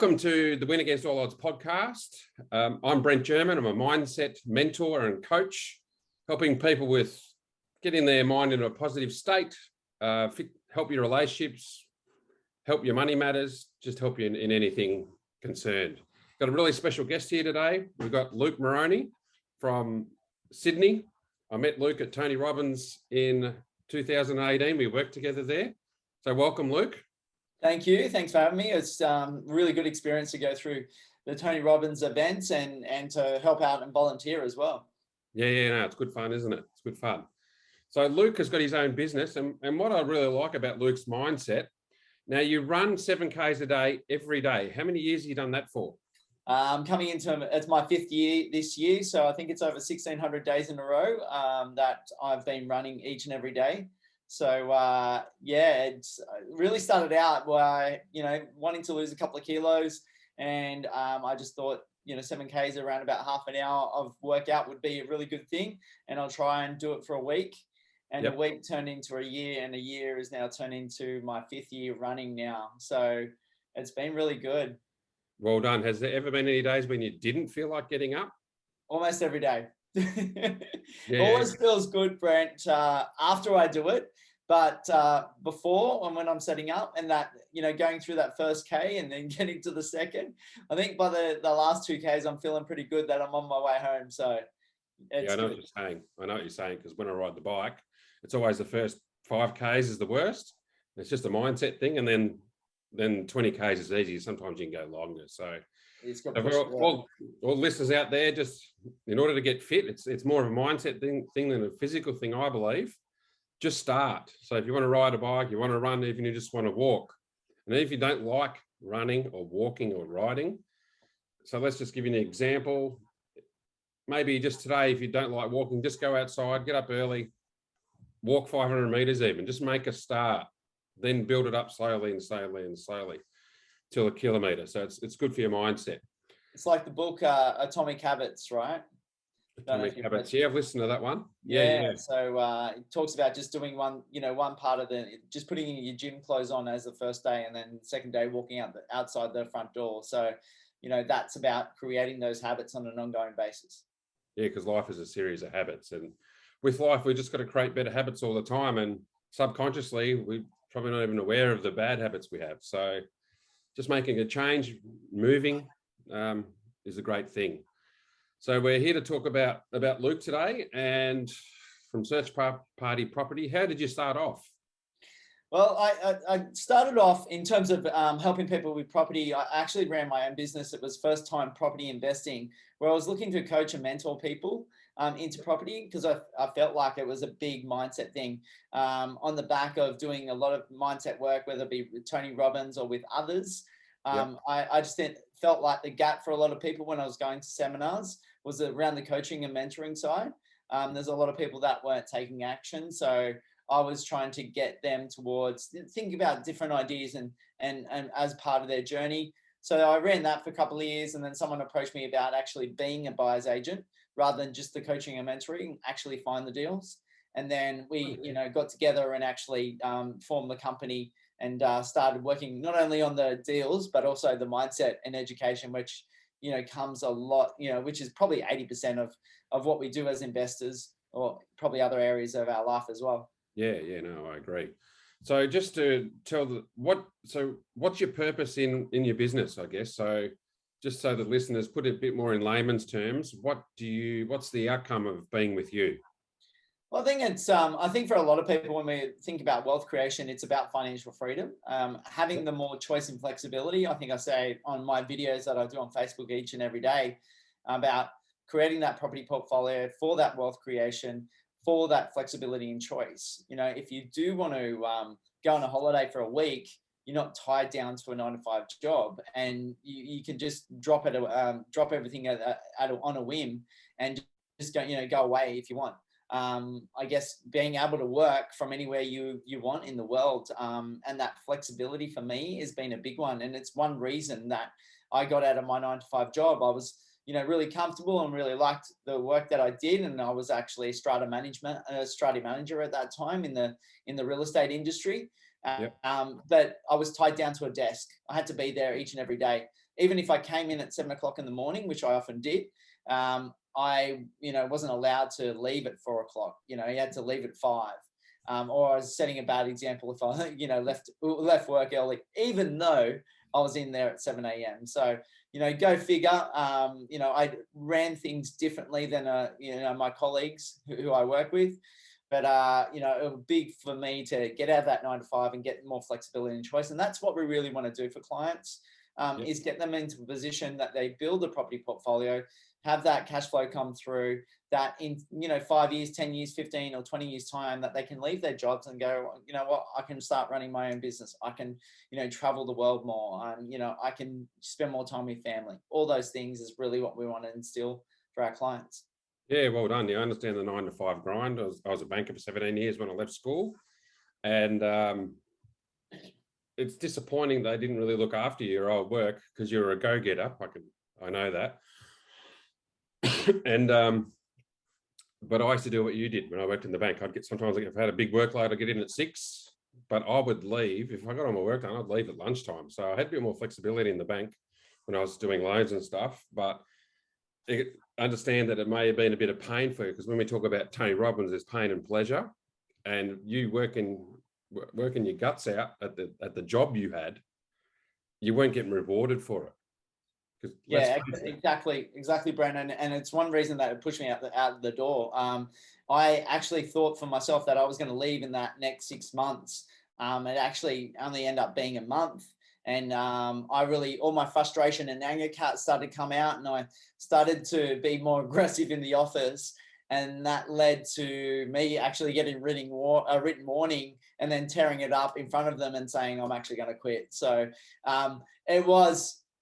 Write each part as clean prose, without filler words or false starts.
Welcome to the Win Against All Odds podcast. I'm Brent German. I'm a mindset mentor and coach, helping people with getting their mind into a positive state, help your relationships, help your money matters, just help you in anything concerned. Got a really special guest here today. We've got Luke Moroney from Sydney. I met Luke at Tony Robbins in 2018. We worked together there. So welcome, Luke. Thank you. Thanks for having me. It's a really good experience to go through the Tony Robbins events and to help out and volunteer as well. Yeah, no, it's good fun, isn't it? It's good fun. So Luke has got his own business, and what I really like about Luke's mindset, now you run 7Ks a day every day. How many years have you done that for? Coming into it's my 5th year this year, so I think it's over 1,600 days in a row that I've been running each and every day. So yeah, it's really started out by, wanting to lose a couple of kilos. And I just thought, 7Ks around about half an hour of workout would be a really good thing. And I'll try and do it for a week. And a week turned into a year, and a year is now turned into my 5th year running now. So it's been really good. Well done. Has there ever been any days when you didn't feel like getting up? Almost every day. Always feels good, Brent, after I do it. But before, and when I'm setting up and that, going through that first K and then getting to the second, I think by the last 2 Ks, I'm feeling pretty good that I'm on my way home. So I know what you're saying. I know what you're saying, because when I ride the bike, it's always the first 5 Ks is the worst. It's just a mindset thing. And then 20 Ks is easy. Sometimes you can go longer. So all listeners out there, just in order to get fit, it's more of a mindset thing than a physical thing, I believe. Just start. So if you want to ride a bike, you want to run, even you just want to walk. And if you don't like running or walking or riding, so let's just give you an example. Maybe just today, if you don't like walking, just go outside, get up early, walk 500 meters even, just make a start, then build it up slowly and slowly and slowly till a kilometer. So it's good for your mindset. It's like the book Atomic Habits, right? Atomic Habits. Yeah, I've listened to that one. Yeah. So it talks about just doing one part of just putting your gym clothes on as the first day, and then second day walking outside the front door. So, that's about creating those habits on an ongoing basis. Yeah, because life is a series of habits, and with life, we just got to create better habits all the time. And subconsciously, we're probably not even aware of the bad habits we have. So just making a change, moving is a great thing. So we're here to talk about Luke today, and from Search Party Property. How did you start off? Well, I started off in terms of helping people with property. I actually ran my own business. It was first time property investing, where I was looking to coach and mentor people into property, because I felt like it was a big mindset thing on the back of doing a lot of mindset work, whether it be with Tony Robbins or with others. I just felt like the gap for a lot of people when I was going to seminars was around the coaching and mentoring side. There's a lot of people that weren't taking action. So I was trying to get them towards think about different ideas and as part of their journey. So I ran that for a couple of years, and then someone approached me about actually being a buyer's agent rather than just the coaching and mentoring, actually find the deals. And then we, got together and actually formed the company and started working not only on the deals, but also the mindset and education, which, comes a lot, which is probably 80% of what we do as investors, or probably other areas of our life as well. Yeah, no, I agree. So just to tell what's your purpose in your business, I guess? So just so the listeners put it a bit more in layman's terms, what's the outcome of being with you? Well, I think it's, I think for a lot of people, when we think about wealth creation, it's about financial freedom, having the more choice and flexibility. I think I say on my videos that I do on Facebook each and every day about creating that property portfolio for that wealth creation, for that flexibility and choice. If you do want to go on a holiday for a week, you're not tied down to a 9-to-5 job, and you can just drop everything on a whim and just go away if you want. I guess being able to work from anywhere you want in the world, and that flexibility for me has been a big one. And it's one reason that I got out of my 9-to-5 job. I was, really comfortable and really liked the work that I did. And I was actually a strata manager at that time in the real estate industry. But I was tied down to a desk. I had to be there each and every day. even if I came in at 7 o'clock in the morning, which I often did, I, wasn't allowed to leave at 4 o'clock. You had to leave at 5. Or I was setting a bad example if I, left work early, even though I was in there at 7 a.m. So, go figure. I ran things differently than, my colleagues who I work with. But, it was big for me to get out of that 9 to 5 and get more flexibility and choice. And that's what we really want to do for clients, is get them into a position that they build a property portfolio, have that cash flow come through, that in 5 years, 10 years, 15 or 20 years time, that they can leave their jobs and go, you know what, I can start running my own business. I can, travel the world more. I can spend more time with family. All those things is really what we want to instill for our clients. Yeah, well done. I understand the 9 to 5 grind. I was a banker for 17 years when I left school, and it's disappointing they didn't really look after your old work because you're a go-getter. I know that. And but I used to do what you did when I worked in the bank. Sometimes if I had a big workload, I'd get in at 6, but I would leave. If I got all my work done, I'd leave at lunchtime. So I had a bit more flexibility in the bank when I was doing loans and stuff. But I understand that it may have been a bit of pain for you, because when we talk about Tony Robbins, there's pain and pleasure, and you working your guts out at the job you had, you weren't getting rewarded for it. Yeah, exactly, Brandon. And it's one reason that it pushed me out the door. I actually thought for myself that I was going to leave in that next 6 months. It actually only ended up being a month. And all my frustration and anger started to come out, and I started to be more aggressive in the office. And that led to me actually getting a written warning and then tearing it up in front of them and saying, I'm actually going to quit. So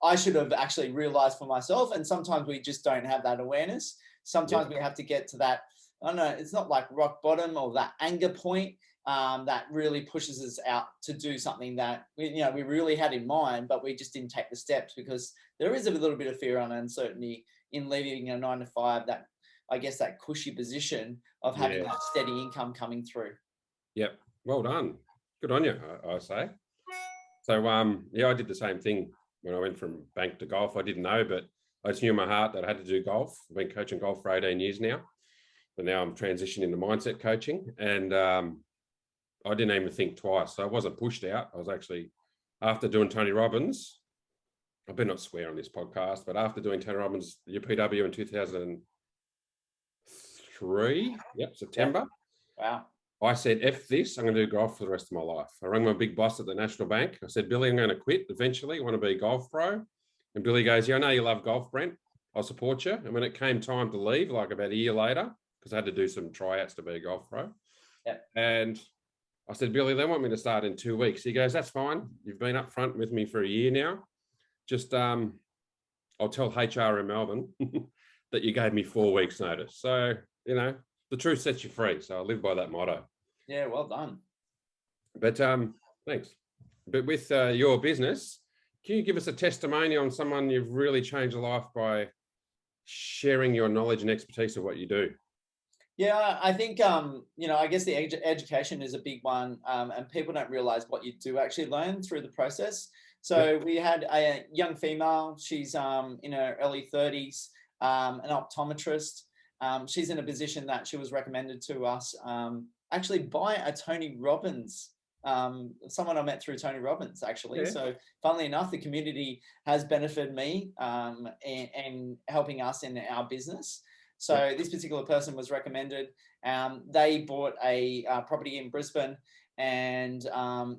I should have actually realized for myself. And sometimes we just don't have that awareness. Sometimes we have to get to that, I don't know, it's not like rock bottom or that anger point that really pushes us out to do something that we really had in mind, but we just didn't take the steps, because there is a little bit of fear and uncertainty in leaving a 9 to 5, that I guess that cushy position of having that steady income coming through. Yep. Well done. Good on you, I say. So, I did the same thing. When I went from bank to golf, I didn't know, but I just knew in my heart that I had to do golf. I've been coaching golf for 18 years now, but now I'm transitioning into mindset coaching, and I didn't even think twice. So I wasn't pushed out. I was actually, after doing Tony Robbins, I better not swear on this podcast, but after doing Tony Robbins, your PW in 2003, September. Wow. I said, F this, I'm going to do golf for the rest of my life. I rang my big boss at the National Bank. I said, Billy, I'm going to quit eventually. I want to be a golf pro. And Billy goes, I know you love golf, Brent. I'll support you. And when it came time to leave, like about a year later, because I had to do some tryouts to be a golf pro. Yeah. And I said, Billy, they want me to start in 2 weeks. He goes, that's fine. You've been up front with me for a year now. Just, I'll tell HR in Melbourne that you gave me 4 weeks notice. So, the truth sets you free. So I live by that motto. Yeah, well done. But thanks. But with your business, can you give us a testimony on someone you've really changed their life by sharing your knowledge and expertise of what you do? Yeah, I think, I guess the education is a big one, and people don't realize what you do actually learn through the process. So we had a young female, she's in her early 30s, an optometrist. She's in a position that she was recommended to us actually by a Tony Robbins, someone I met through Tony Robbins, actually. Yeah. So funnily enough, the community has benefited me and helping us in our business. So this particular person was recommended. They bought a property in Brisbane, and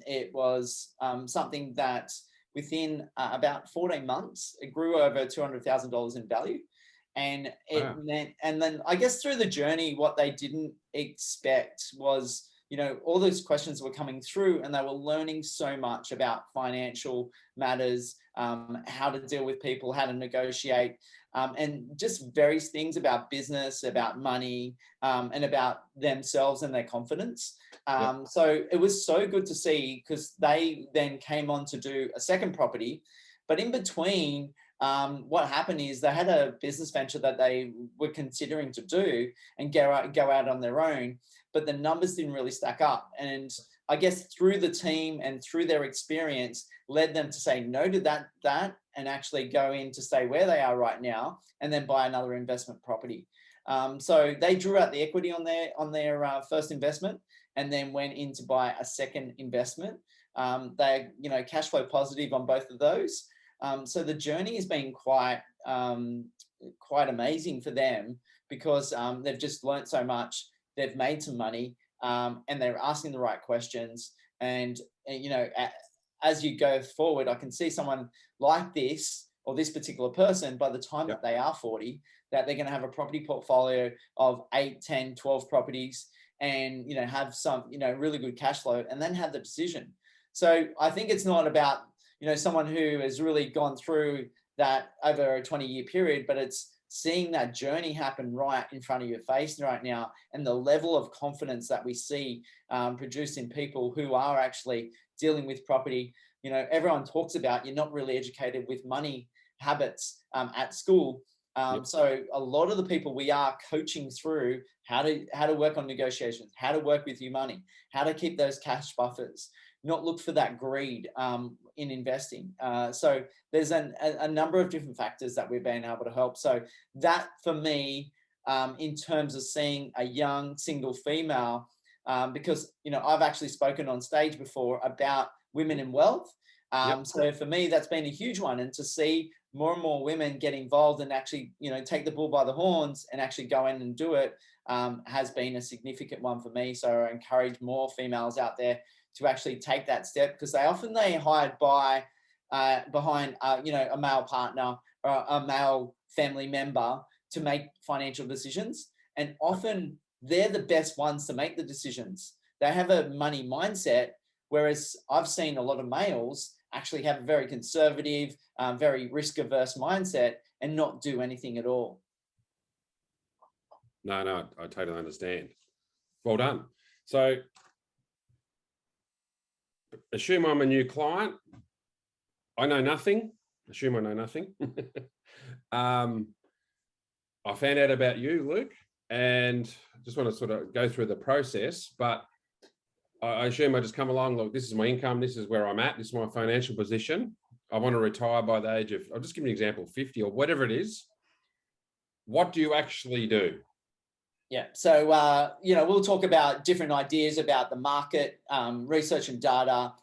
it was something that within about 14 months, it grew over $200,000 in value. And it meant, and then I guess through the journey, what they didn't expect was, all those questions were coming through, and they were learning so much about financial matters, how to deal with people, how to negotiate, and just various things about business, about money, and about themselves and their confidence. So it was so good to see, because they then came on to do a second property, but in between, what happened is they had a business venture that they were considering to do and go out on their own, but the numbers didn't really stack up. And I guess through the team and through their experience, led them to say no to that and actually go in to stay where they are right now and then buy another investment property. So they drew out the equity on their first investment and then went in to buy a second investment. They, cash flow positive on both of those. So the journey has been quite amazing for them because they've just learned so much. They've made some money and they're asking the right questions. And as you go forward, I can see someone like this or this particular person by the time that they are 40, that they're going to have a property portfolio of 8, 10, 12 properties and, have some, really good cash flow and then have the decision. So I think it's not about, someone who has really gone through that over a 20-year period, but it's seeing that journey happen right in front of your face right now and the level of confidence that we see produced in people who are actually dealing with property. Everyone talks about you're not really educated with money habits at school. So a lot of the people we are coaching through how to work on negotiations, how to work with your money, how to keep those cash buffers, not look for that greed in investing. So there's a number of different factors that we've been able to help. So that for me, in terms of seeing a young single female, because, I've actually spoken on stage before about women in wealth. So for me, that's been a huge one. And to see more and more women get involved and actually, take the bull by the horns and actually go in and do it has been a significant one for me. So I encourage more females out there to actually take that step because they hide behind a male partner or a male family member to make financial decisions. And often they're the best ones to make the decisions. They have a money mindset, whereas I've seen a lot of males actually have a very conservative, very risk-averse mindset and not do anything at all. No, I totally understand. Well done. So assume I'm a new client. I know nothing. Assume I know nothing. I found out about you, Luke, and just want to sort of go through the process, but I assume I just come along, look, this is my income, this is where I'm at, this is my financial position. I want to retire by the age of, I'll just give you an example, 50 or whatever it is. What do you actually do? Yeah, so, we'll talk about different ideas about the market, research and data,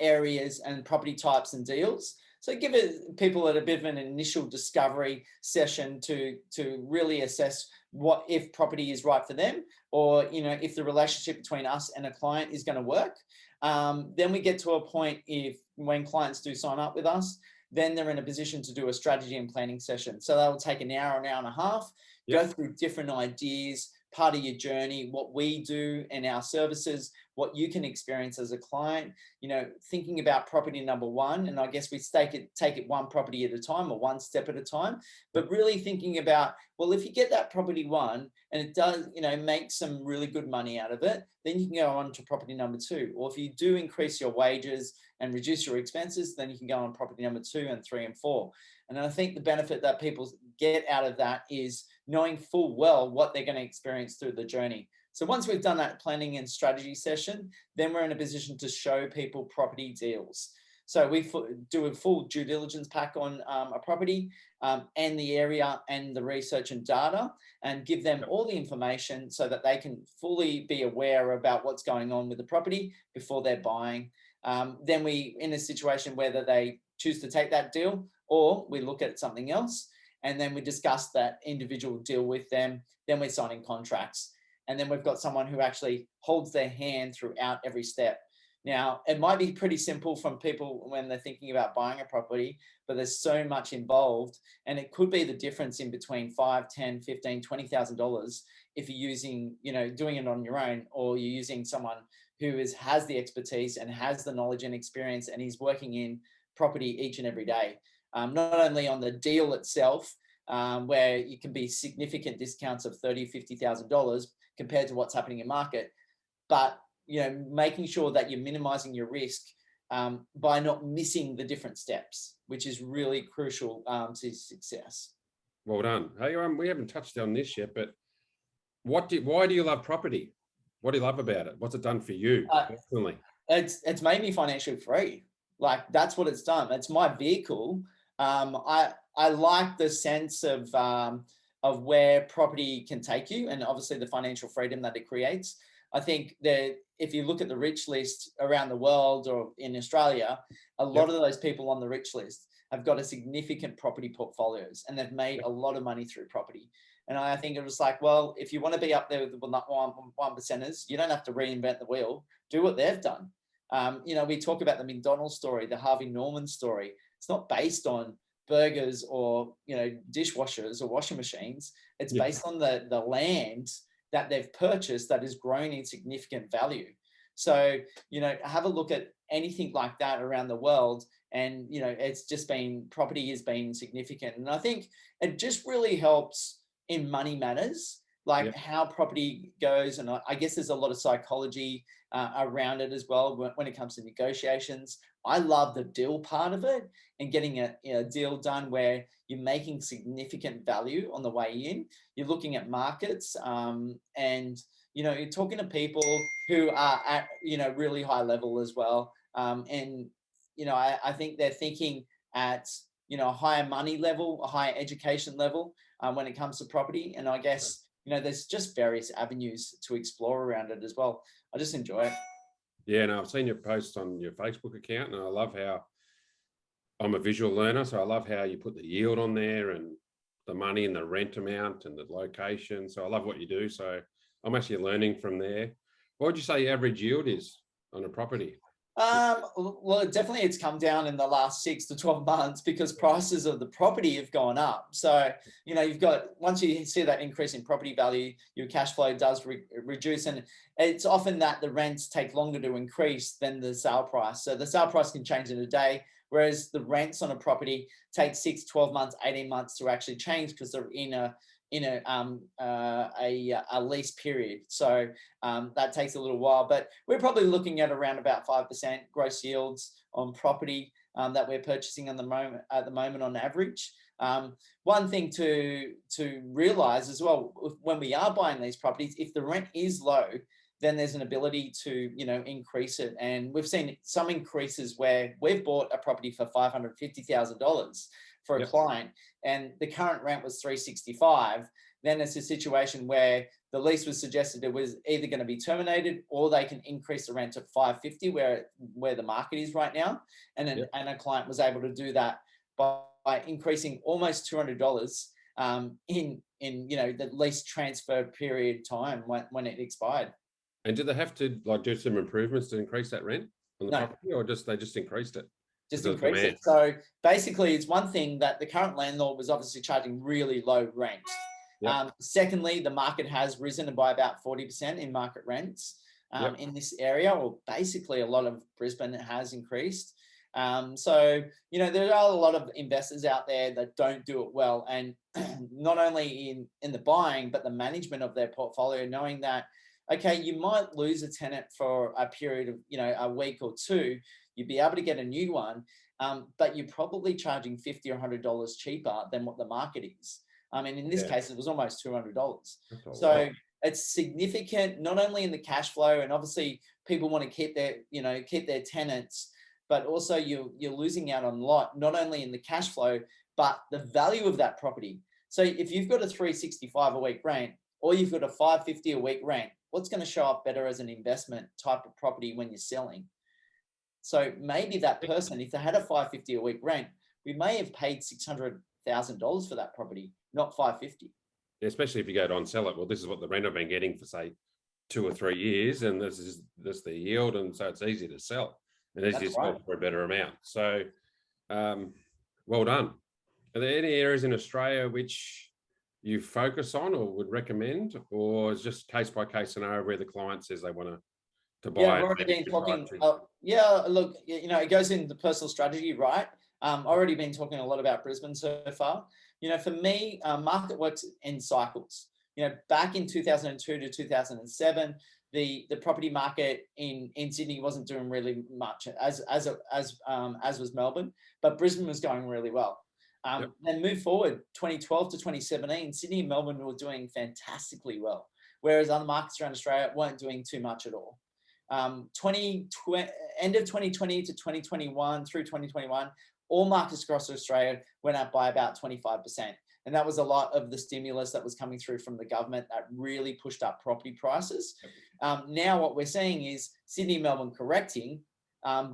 areas and property types and deals. So give people a bit of an initial discovery session to really assess what if property is right for them, or if the relationship between us and a client is going to work. Then we get to a point when clients do sign up with us, then they're in a position to do a strategy and planning session. So that will take an hour and a half, go through different ideas, part of your journey, what we do and our services, what you can experience as a client, thinking about property number one. And I guess we take it one property at a time or one step at a time, but really thinking about, well, if you get that property one and it does, make some really good money out of it, then you can go on to property number two. Or if you do increase your wages and reduce your expenses, then you can go on property number 2 and 3 and 4. And I think the benefit that people get out of that is knowing full well what they're going to experience through the journey. So once we've done that planning and strategy session, then we're in a position to show people property deals. So we do a full due diligence pack on a property and the area and the research and data, and give them all the information so that they can fully be aware about what's going on with the property before they're buying. Then we, in a situation whether they choose to take that deal or we look at something else, and then we discuss that individual deal with them. Then we're signing contracts. And then we've got someone who actually holds their hand throughout every step. Now, it might be pretty simple from people when they're thinking about buying a property, but there's so much involved. And it could be the difference in between $5, $10, $15, $20,000 if you're using, doing it on your own, or you're using someone who has the expertise and has the knowledge and experience and is working in property each and every day. Not only on the deal itself, where you can be significant discounts of $30,000, $50,000 compared to what's happening in market, but making sure that you're minimizing your risk by not missing the different steps, which is really crucial to success. Well done. Hey, we haven't touched on this yet, but why do you love property? What do you love about it? What's it done for you personally? It's made me financially free. Like that's what it's done. It's my vehicle. I like the sense of where property can take you, and obviously the financial freedom that it creates. I think that if you look at the rich list around the world or in Australia, a lot of those people on the rich list have got a significant property portfolios, and they've made a lot of money through property. And I think it was like, well, if you want to be up there with the one percenters, you don't have to reinvent the wheel. Do what they've done. We talk about the McDonald's story, the Harvey Norman story. It's not based on burgers or dishwashers or washing machines. It's based on the land that they've purchased that has grown in significant value. So have a look at anything like that around the world, and it's just been, property has been significant. And I think it just really helps in money matters, like how property goes. And I guess there's a lot of psychology around it as well when it comes to negotiations. I love the deal part of it, and getting a deal done where you're making significant value on the way in. You're looking at markets, and you're talking to people who are at really high level as well. And I think they're thinking at a higher money level, a higher education level when it comes to property. And I guess there's just various avenues to explore around it as well. I just enjoy it. Yeah, and I've seen your posts on your Facebook account, and I love how, I'm a visual learner, so I love how you put the yield on there and the money and the rent amount and the location. So I love what you do. So I'm actually learning from there. What would you say average yield is on a property? Well, definitely it's come down in the last 6 to 12 months because prices of the property have gone up. So, you've got, once you see that increase in property value, your cash flow does reduce. And it's often that the rents take longer to increase than the sale price. So the sale price can change in a day, whereas the rents on a property take 6, 12 months, 18 months to actually change because they're in a lease period. So that takes a little while, but we're probably looking at around about 5% gross yields on property that we're purchasing at the moment on average. One thing to realize as well, when we are buying these properties, if the rent is low, then there's an ability to increase it. And we've seen some increases where we've bought a property for $550,000 for a client, and the current rent was $365. Then it's a situation where the lease was suggested it was either going to be terminated or they can increase the rent to $550, where the market is right now. And a client was able to do that by increasing almost $200 in the lease transfer period time when it expired. And did they have to do some improvements to increase that rent on the property, or they just increased it? Just increase it. So basically, it's one thing that the current landlord was obviously charging really low rent. Secondly, the market has risen by about 40% in market rents in this area, or basically a lot of Brisbane has increased. So, there are a lot of investors out there that don't do it well. And not only in the buying, but the management of their portfolio, knowing that, okay, you might lose a tenant for a period of, a week or two. You'd be able to get a new one, but you're probably charging $50 or $100 cheaper than what the market is. And in this case, it was almost $200. So it's significant, not only in the cash flow, and obviously people want to keep their tenants, but also you're losing out on a lot, not only in the cash flow, but the value of that property. So if you've got a $365 a week rent, or you've got a $550 a week rent, what's going to show up better as an investment type of property when you're selling? So maybe that person, if they had a $550 a week rent, we may have paid $600,000 for that property, not $550. Yeah, especially if you go on sell it. Well, this is what the rent I've been getting for say 2 or 3 years, and this is the yield, and so it's easy to sell, and easy to sell for a better amount. So, well done. Are there any areas in Australia which you focus on or would recommend, or is just case by case scenario where the client says they want to buy? Yeah, I've already been talking. Look, it goes into personal strategy, right? I've already been talking a lot about Brisbane so far. For me, market works in cycles. Back in 2002 to 2007, the property market in Sydney wasn't doing really much, as was Melbourne, but Brisbane was going really well. Then move forward, 2012 to 2017, Sydney and Melbourne were doing fantastically well, whereas other markets around Australia weren't doing too much at all. end of 2020 to 2021 through 2021, all markets across Australia went up by about 25%. And that was a lot of the stimulus that was coming through from the government that really pushed up property prices. Now what we're seeing is Sydney and Melbourne correcting,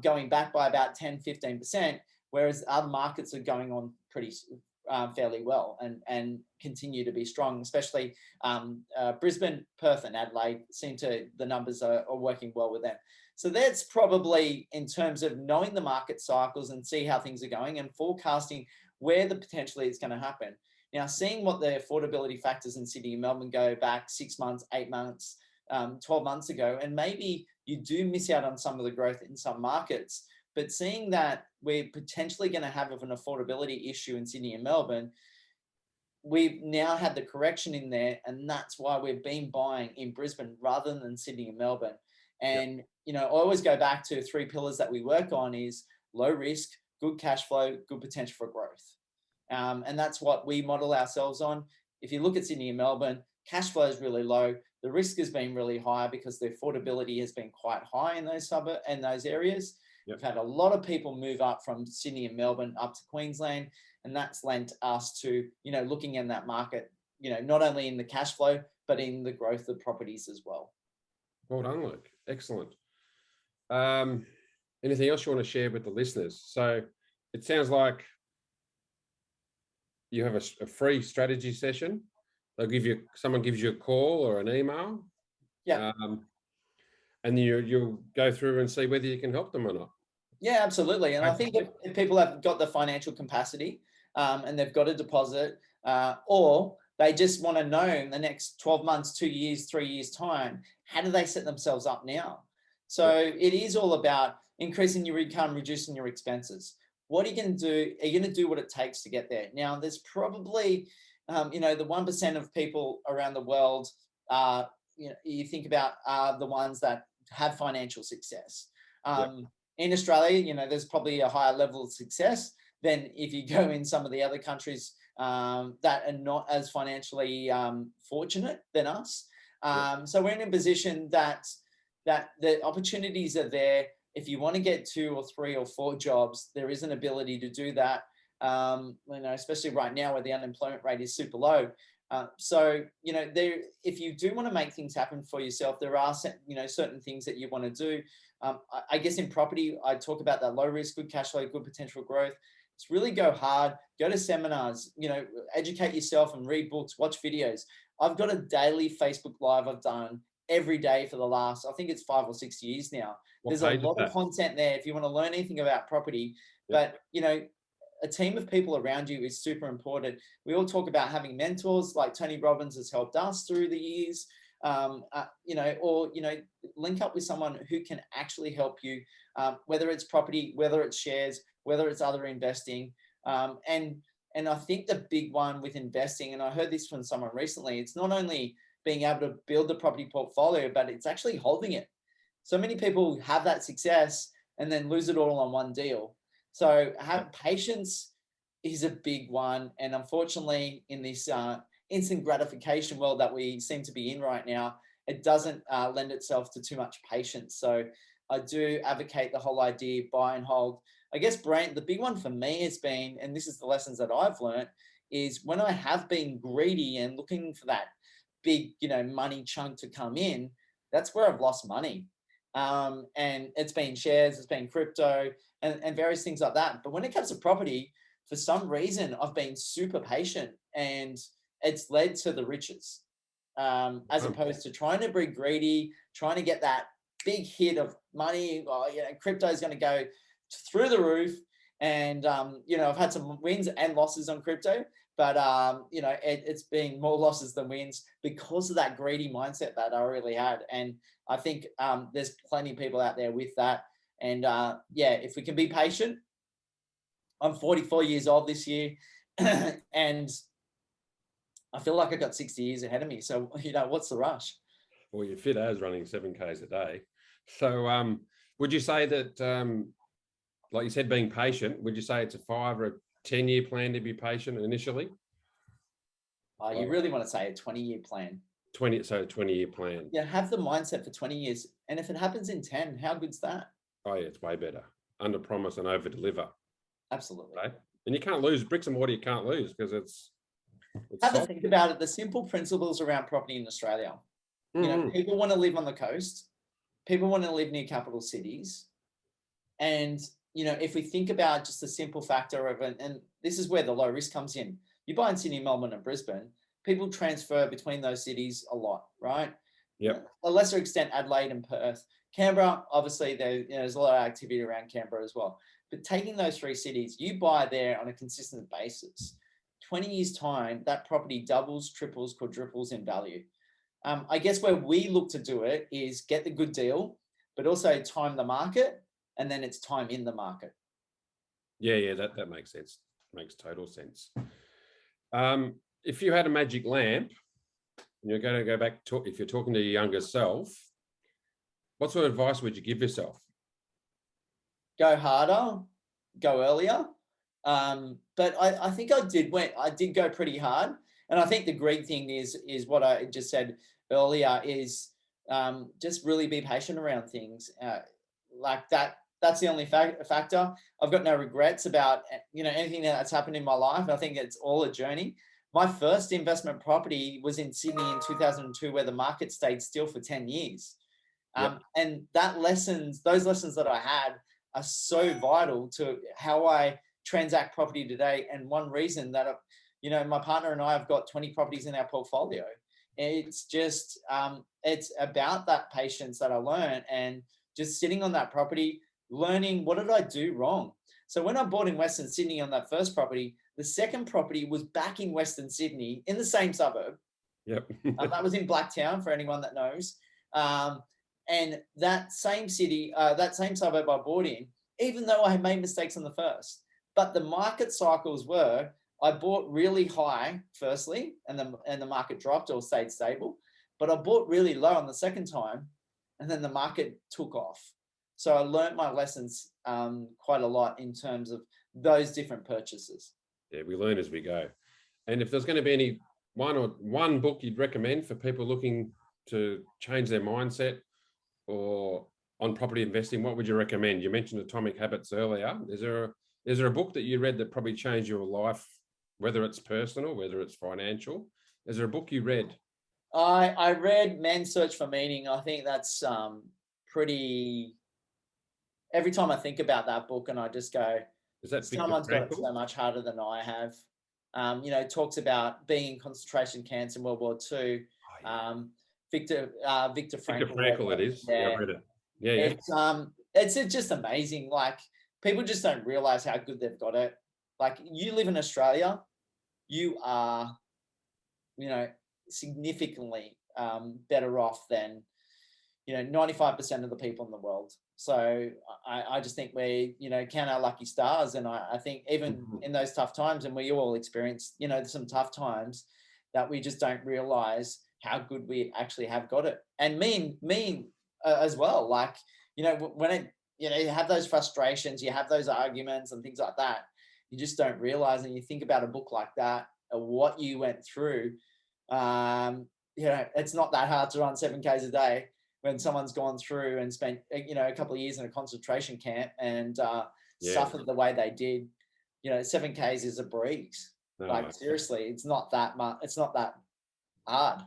going back by about 10, 15%, whereas other markets are going on pretty fairly well and continue to be strong, especially Brisbane, Perth and Adelaide the numbers are working well with them. So that's probably in terms of knowing the market cycles and see how things are going and forecasting where the potentially it's going to happen. Now, seeing what the affordability factors in Sydney and Melbourne go back 6 months, 8 months, 12 months ago, and maybe you do miss out on some of the growth in some markets, but seeing that we're potentially going to have an affordability issue in Sydney and Melbourne, we've now had the correction in there, and that's why we've been buying in Brisbane rather than Sydney and Melbourne. And, you know, I always go back to 3 pillars that we work on is low risk, good cash flow, good potential for growth. And that's what we model ourselves on. If you look at Sydney and Melbourne, cash flow is really low. The risk has been really high because the affordability has been quite high in those suburbs and those areas. We've had a lot of people move up from Sydney and Melbourne up to Queensland, and that's lent us to, you know, looking in that market, you know, not only in the cash flow, but in the growth of properties as well. Well done, Luke. Excellent. Anything else you want to share with the listeners? So it sounds like you have a free strategy session. Someone gives you a call or an email. Yeah. And you'll go through and see whether you can help them or not. Yeah, absolutely. And I think if people have got the financial capacity and they've got a deposit or they just want to know in the next 12 months, 2 years, 3 years time, how do they set themselves up now? So it is all about increasing your income, reducing your expenses. What are you going to do? Are you going to do what it takes to get there? Now, there's probably, you know, the 1% of people around the world, you know, you think about the ones that have financial success. In Australia, you know, there's probably a higher level of success than if you go in some of the other countries that are not as financially fortunate than us. So we're in a position that the opportunities are there. If you want to get 2 or 3 or 4 jobs, there is an ability to do that. You know, especially right now where the unemployment rate is super low. So, you know, if you do want to make things happen for yourself, there are, you know, certain things that you want to do. I guess in property, I talk about that low risk, good cash flow, good potential growth. It's really go hard, go to seminars, you know, educate yourself and read books, watch videos. I've got a daily Facebook Live I've done every day for the last, I think it's 5 or 6 years now. There's a lot of content there if you want to learn anything about property, but, you know, a team of people around you is super important. We all talk about having mentors, like Tony Robbins has helped us through the years, you know, or, you know, link up with someone who can actually help you, whether it's property, whether it's shares, whether it's other investing. And I think the big one with investing, and I heard this from someone recently, it's not only being able to build the property portfolio, but it's actually holding it. So many people have that success and then lose it all on one deal. So patience is a big one. And unfortunately, in this instant gratification world that we seem to be in right now, it doesn't lend itself to too much patience. So I do advocate the whole idea, buy and hold. I guess, Brent, the big one for me has been, and this is the lessons that I've learned, is when I have been greedy and looking for that big, you know, money chunk to come in, that's where I've lost money. And it's been shares, it's been crypto and various things like that. But when it comes to property, for some reason, I've been super patient and it's led to the riches, as opposed to trying to be greedy, trying to get that big hit of money. Oh, you know, crypto is going to go through the roof. And, you know, I've had some wins and losses on crypto, but, you know, it's been more losses than wins because of that greedy mindset that I really had. And I think there's plenty of people out there with that. And yeah, if we can be patient, I'm 44 years old this year and I feel like I've got 60 years ahead of me. So, you know, what's the rush? Well, you're fit as running 7Ks a day. So would you say that, like you said, being patient, would you say it's a 5 or a 10-year plan to be patient initially? You really want to say a 20-year plan. 20-year plan. Yeah, have the mindset for 20 years. And if it happens in 10, how good's that? Oh yeah, it's way better. Under promise and over deliver. Absolutely. Right? And you can't lose bricks and mortar. You can't lose because it's Have a solid. think about it. The simple principles around property in Australia. You know, Mhm. people want to live on the coast. People want to live near capital cities. And, you know, if we think about just the simple factor of it, and this is where the low risk comes in. You buy in Sydney, Melbourne, and Brisbane, people transfer between those cities a lot, right? Yep. A lesser extent, Adelaide and Perth. Canberra, obviously, there's a lot of activity around Canberra as well. But taking those three cities, you buy there on a consistent basis. 20 years' time, that property doubles, triples, quadruples in value. I guess where we look to do it is get the good deal, but also time the market, and then it's time in the market. Yeah, that makes sense. Makes total sense. If you had a magic lamp, and you're going to go back to, if you're talking to your younger self, what sort of advice would you give yourself? Go harder, go earlier. But I think I did go pretty hard. And I think the great thing is what I just said earlier is just really be patient around things. Like that's the only factor. I've got no regrets about, you know, anything that's happened in my life. I think it's all a journey. My first investment property was in Sydney in 2002, where the market stayed still for 10 years. Yep. And those lessons that I had are so vital to how I transact property today. And one reason that, you know, my partner and I have got 20 properties in our portfolio. It's just, it's about that patience that I learned and just sitting on that property, learning what did I do wrong. So when I bought in Western Sydney on that first property, the second property was back in Western Sydney in the same suburb. Yep. That was in Blacktown for anyone that knows. And that same city, that same suburb I bought in, even though I had made mistakes on the first, but the market cycles were, I bought really high firstly, and the market dropped or stayed stable, but I bought really low on the second time, and then the market took off. So I learned my lessons quite a lot in terms of those different purchases. Yeah, we learn as we go. And if there's going to be any one book you'd recommend for people looking to change their mindset or on property investing, what would you recommend? You mentioned Atomic Habits earlier. Is there a book that you read that probably changed your life, whether it's personal, whether it's financial? Is there a book you read? I read Man's Search for Meaning. I think that's pretty. Every time I think about that book, and I just go, Is that Viktor someone's got it Frankl? so much harder than I have. You know, talks about being in concentration camps in World War II. Oh, yeah. Victor Viktor Frankl. Frankl, it is. Yeah, Yeah, I read it. Yeah. it's just amazing. Like people just don't realize how good they've got it. Like you live in Australia, you are, you know, significantly better off than, you know, 95% of the people in the world. So I just think we, you know, count our lucky stars. And I think even in those tough times, and we all experience, you know, some tough times, that we just don't realize how good we actually have got it. And me as well. Like, you know, when it, you know, you have those frustrations, you have those arguments and things like that, you just don't realize. And you think about a book like that, what you went through. You know, it's not that hard to run 7Ks a day when someone's gone through and spent, you know, a couple of years in a concentration camp and suffered the way they did. You know, 7Ks is a breeze. No, Like seriously, it's not that much. It's not that hard.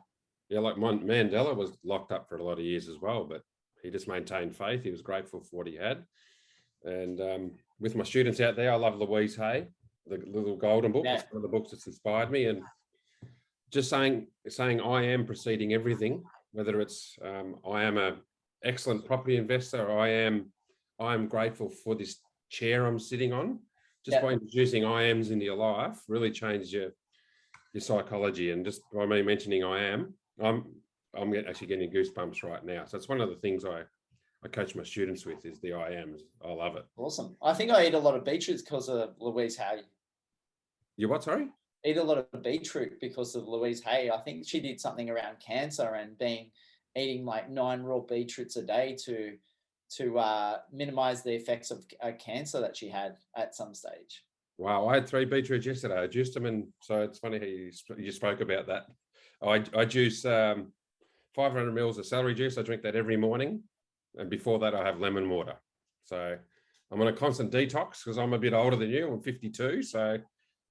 yeah, like Mandela was locked up for a lot of years as well, but he just maintained faith. He was grateful for what he had. And with my students out there, I love Louise Hay, the little golden book. Yeah. It's one of the books that's inspired me. And just saying I am preceding everything, whether it's I am a excellent property investor, or I am grateful for this chair I'm sitting on. Just by introducing I ams into your life really changes your psychology. And just by me mentioning I'm actually getting goosebumps right now. So it's one of the things I coach my students with is the I ams. I love it. Awesome. I think I eat a lot of beetroots because of Louise Hay. You what, sorry? Eat a lot of beetroot because of Louise Hay. I think she did something around cancer and eating like 9 raw beetroots a day to minimize the effects of cancer that she had at some stage. Wow, I had 3 beetroots yesterday. I juiced them, and so it's funny how you spoke about that. I juice 500 mils of celery juice. I drink that every morning. and before that, I have lemon water. So I'm on a constant detox because I'm a bit older than you. I'm 52. So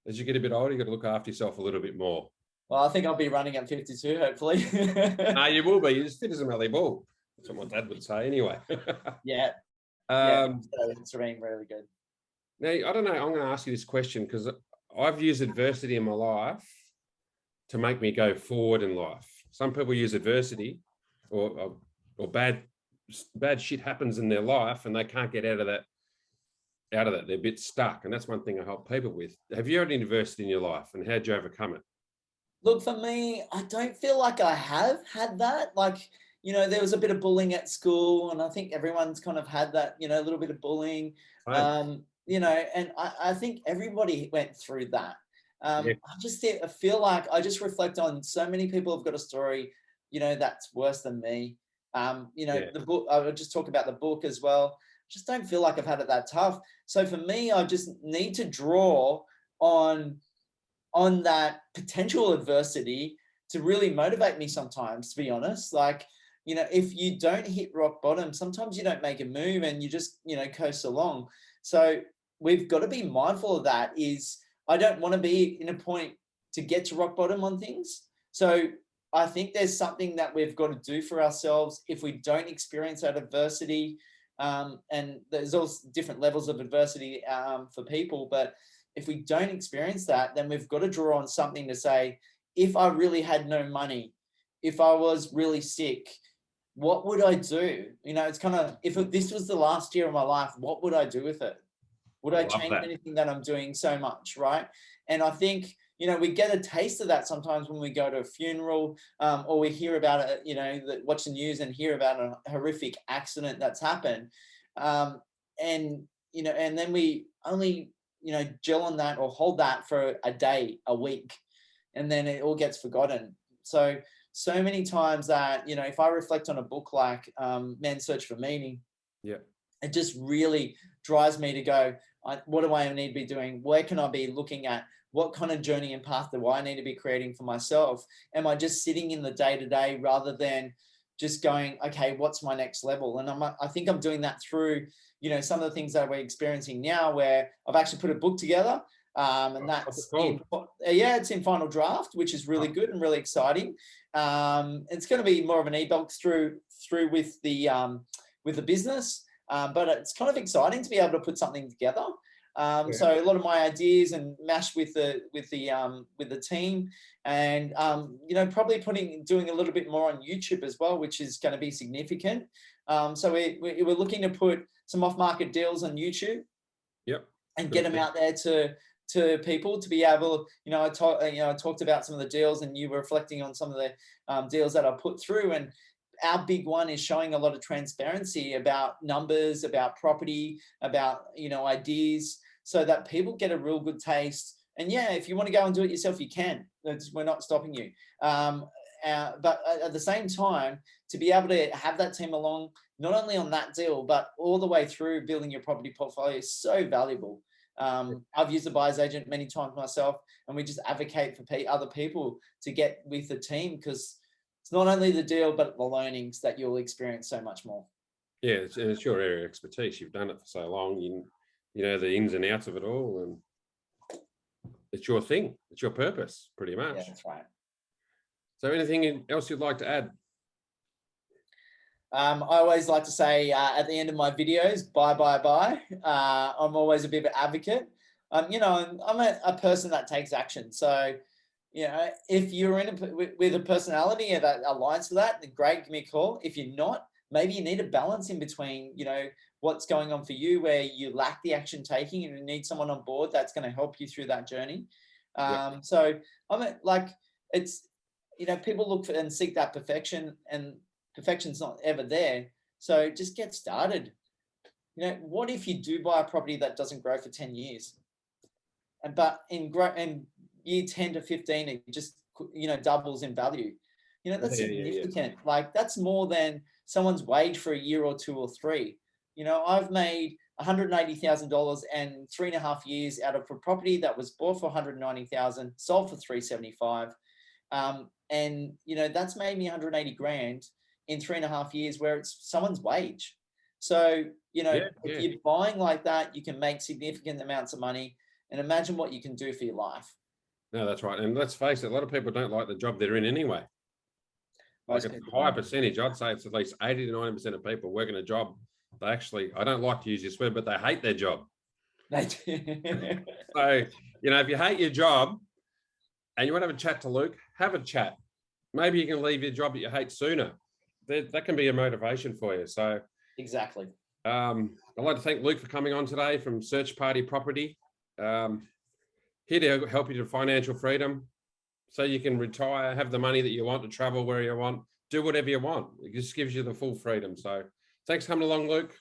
as you get a bit older, you got to look after yourself a little bit more. Well, I think I'll be running at 52, hopefully. No, you will be. You're as fit as a mallee bull. That's what my dad would say anyway. Yeah. Um, So it's been really good. Now, I don't know. I'm going to ask you this question because I've used adversity in my life to make me go forward in life. Some people use adversity or bad shit happens in their life and they can't get out of that. They're a bit stuck. And that's one thing I help people with. Have you had any adversity in your life and how'd you overcome it? Look, for me, I don't feel like I have had that. Like, there was a bit of bullying at school, and I think everyone's kind of had that, a little bit of bullying. And I think everybody went through that. Yeah. I feel like I just reflect on so many people have got a story, that's worse than me. The book, I would just talk about the book as well. Just don't feel like I've had it that tough. So for me, I just need to draw on that potential adversity to really motivate me sometimes, to be honest. Like, if you don't hit rock bottom, sometimes you don't make a move and you just, coast along. So we've got to be mindful of that. Is I don't want to be in a point to get to rock bottom on things. So I think there's something that we've got to do for ourselves if we don't experience that adversity. And there's also different levels of adversity for people, but if we don't experience that, then we've got to draw on something to say, if I really had no money, if I was really sick, what would I do? It's kind of, if this was the last year of my life, what would I do with it? Would I change anything that I'm doing so much, right? And I think, we get a taste of that sometimes when we go to a funeral or we hear about it, watch the news and hear about a horrific accident that's happened. And then we only, gel on that or hold that for a day, a week, and then it all gets forgotten. So many times that, if I reflect on a book like Men's Search for Meaning, it just really drives me to go, what do I need to be doing? Where can I be looking at? What kind of journey and path do I need to be creating for myself? Am I just sitting in the day-to-day rather than just going, okay, what's my next level? And I think I'm doing that through, some of the things that we're experiencing now, where I've actually put a book together, and that's it's in final draft, which is really good and really exciting. It's going to be more of an ebook through with the business, but it's kind of exciting to be able to put something together. So a lot of my ideas and mash with the team, and probably doing a little bit more on YouTube as well, which is going to be significant. So we're looking to put some off-market deals on YouTube, and get them out there to people to be able. I talked about some of the deals, and you were reflecting on some of the deals that I put through, and our big one is showing a lot of transparency about numbers, about property, about, ideas, so that people get a real good taste. And if you want to go and do it yourself, you can. We're not stopping you. But at the same time, to be able to have that team along, not only on that deal, but all the way through building your property portfolio is so valuable. I've used a buyer's agent many times myself, and we just advocate for other people to get with the team, because it's not only the deal, but the learnings that you'll experience so much more. Yeah, it's your area of expertise. You've done it for so long. You know the ins and outs of it all, and it's your thing. It's your purpose, pretty much. Yeah, that's right. So anything else you'd like to add? I always like to say at the end of my videos, bye, bye, bye. I'm always a bit of an advocate. I'm a person that takes action. So, if you're with a personality that aligns to that, then great, give me a call. If you're not, maybe you need a balance in between, what's going on for you, where you lack the action taking and you need someone on board that's going to help you through that journey. So it's, people look for and seek that perfection, and perfection's not ever there. So just get started. What if you do buy a property that doesn't grow for 10 years? But in year 10 to 15, it just, doubles in value. That's significant. Like, that's more than someone's wage for a year or two or three. I've made $180,000 and 3.5 years out of a property that was bought for $190,000, sold for $375,000. And, that's made me 180 grand in 3.5 years where it's someone's wage. So, you know, if you're buying like that, you can make significant amounts of money, and imagine what you can do for your life. No, that's right. And let's face it, a lot of people don't like the job they're in anyway. Like Most a people high don't. percentage, I'd say it's at least 80 to 90% of people working a job. They actually, I don't like to use this word, but they hate their job. They do. So, you know, if you hate your job and you want to have a chat to Luke, have a chat. Maybe you can leave your job that you hate sooner. That can be a motivation for you. So Exactly. I'd like to thank Luke for coming on today from Search Party Property. Here to help you to financial freedom so you can retire, have the money that you want to travel where you want, do whatever you want. It just gives you the full freedom. So thanks for coming along, Luke.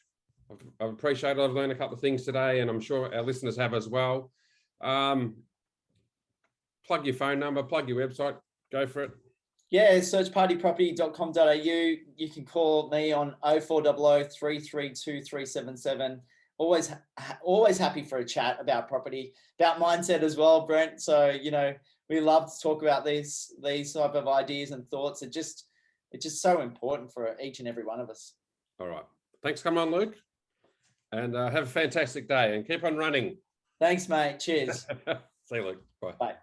I've appreciated it. I've learned a couple of things today, and I'm sure our listeners have as well. Plug your phone number, plug your website, go for it. Yeah, searchpartyproperty.com.au. You can call me on 0400 332 377. Always happy for a chat about property, about mindset as well, Brent. So, you know, we love to talk about these type of ideas and thoughts. It's just so important for each and every one of us. All right. Thanks for coming on, Luke. And have a fantastic day and keep on running. Thanks, mate. Cheers. See you, Luke. Bye. Bye.